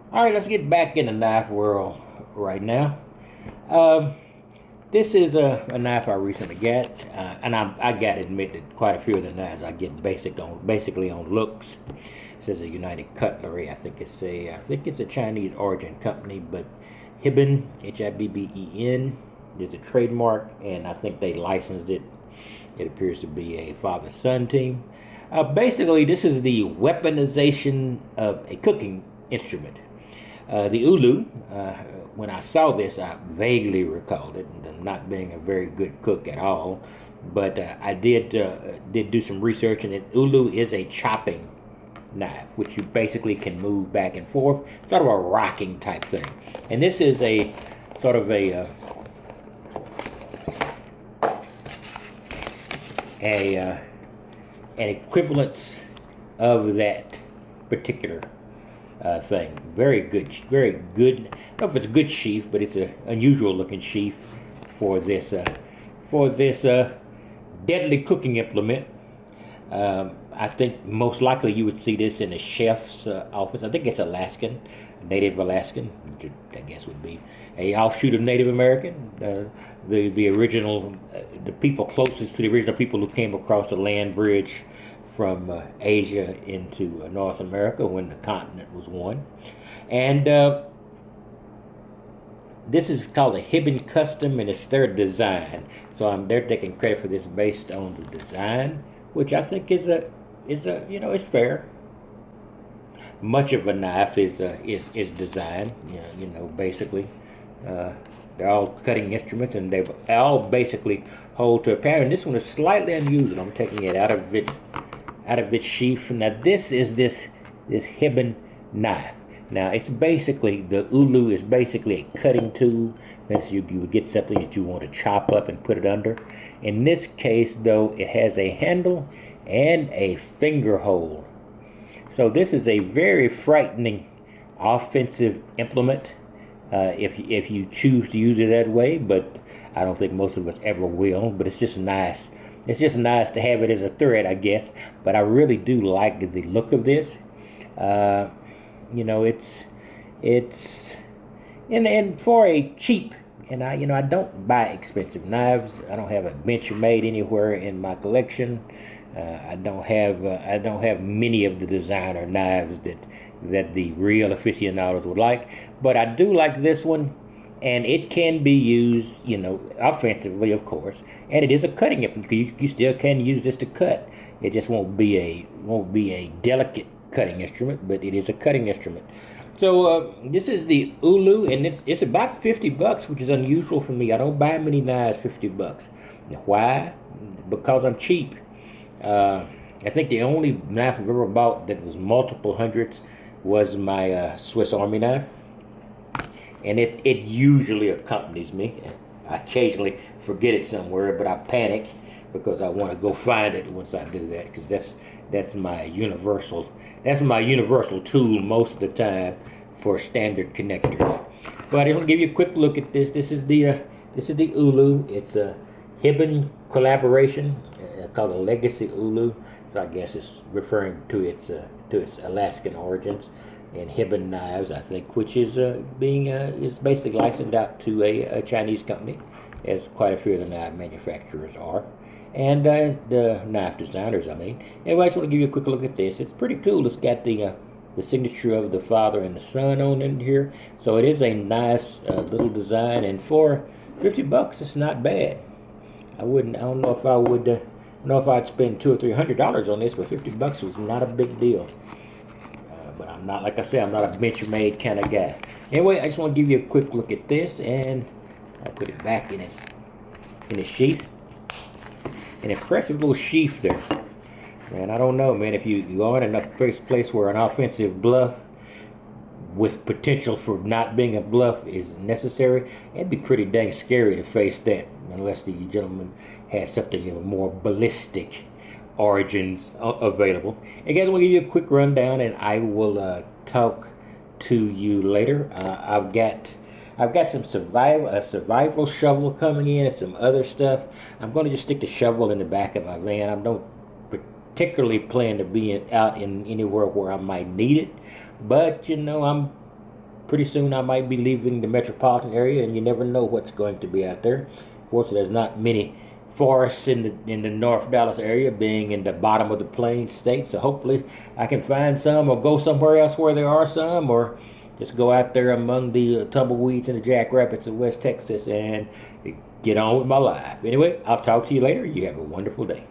All right, let's get back in the knife world right now. Um, this is a knife I recently got, and I got to admit that quite a few of the knives I get basically on looks. It says a United Cutlery. I think it's a Chinese origin company, but Hibben, Hibben, is the trademark, and I think they licensed it. It appears to be a father-son team. Basically, this is the weaponization of a cooking instrument. The ULU, when I saw this, I vaguely recalled it, and not being a very good cook at all. But I did do some research, and ULU is a chopping knife, which you basically can move back and forth, sort of a rocking type thing. And this is a sort of a an equivalence of that particular thing. Very good, very good. I don't know if it's a good sheath, but it's an unusual looking sheath for this deadly cooking implement. I think most likely you would see this in a chef's office. I think it's Alaskan, Native Alaskan, which I guess would be a offshoot of Native American. The original, the people closest to the original people who came across the land bridge from Asia into North America when the continent was one. And this is called a Hibben Custom, and it's their design. So they're taking credit for this based on the design, which I think is a it's fair. Much of a knife is design. Basically, uh, they're all cutting instruments, and they all basically hold to a pattern. This one is slightly unusual. I'm taking it out of its sheath. Now this Hibben knife. Now it's basically the ULU is basically a cutting tool. That's you would get something that you want to chop up and put it under. In this case, though, it has a handle and a finger hold. So this is a very frightening offensive implement if you choose to use it that way. But I don't think most of us ever will. But it's just nice. It's just nice to have it as a threat, I guess. But I really do like the look of this. Uh, it's and for a cheap, and I don't buy expensive knives. I don't have a bench made anywhere in my collection. I don't have many of the designer knives that the real aficionados would like, but I do like this one, and it can be used, offensively, of course, and it is a cutting implement. You still can use this to cut. It just won't be a delicate cutting instrument, but it is a cutting instrument. So this is the Ulu, and it's about $50, which is unusual for me. I don't buy many knives $50. Why? Because I'm cheap. I think the only knife I've ever bought that was multiple hundreds was my Swiss Army knife, and it usually accompanies me. I occasionally forget it somewhere, but I panic because I want to go find it once I do that, because that's my universal tool most of the time for standard connectors. But I just want to give you a quick look at this. This is the Ulu. It's a Hibben collaboration called a Legacy Ulu. So I guess it's referring to its Alaskan origins. And Hibben knives, I think, which is basically licensed out to a Chinese company, as quite a few of the knife manufacturers are, and the knife designers. I mean, anyway, I just want to give you a quick look at this. It's pretty cool. It's got the signature of the father and the son on in here, so it is a nice little design. And for $50, it's not bad. I wouldn't. I don't know if I would. Know if I'd spend $200 or $300 on this, but $50 was not a big deal. But I'm not, like I said, I'm not a bench-made kind of guy. Anyway, I just want to give you a quick look at this, and I'll put it back in its sheath. An impressive little sheath there. Man, I don't know, man, if you are in a place where an offensive bluff with potential for not being a bluff is necessary, it'd be pretty dang scary to face that, unless the gentleman has something of more ballistic origins available. And guys, I'm gonna give you a quick rundown, and I will talk to you later. I've got some survival shovel coming in, and some other stuff. I'm going to just stick the shovel in the back of my van. I don't particularly plan to be out in anywhere where I might need it, but I'm pretty soon I might be leaving the metropolitan area, and you never know what's going to be out there. Fortunately, there's not many forests in the North Dallas area, being in the bottom of the plains state. So hopefully I can find some, or go somewhere else where there are some, or just go out there among the tumbleweeds and the jackrabbits of West Texas and get on with my life. Anyway, I'll talk to you later. You have a wonderful day.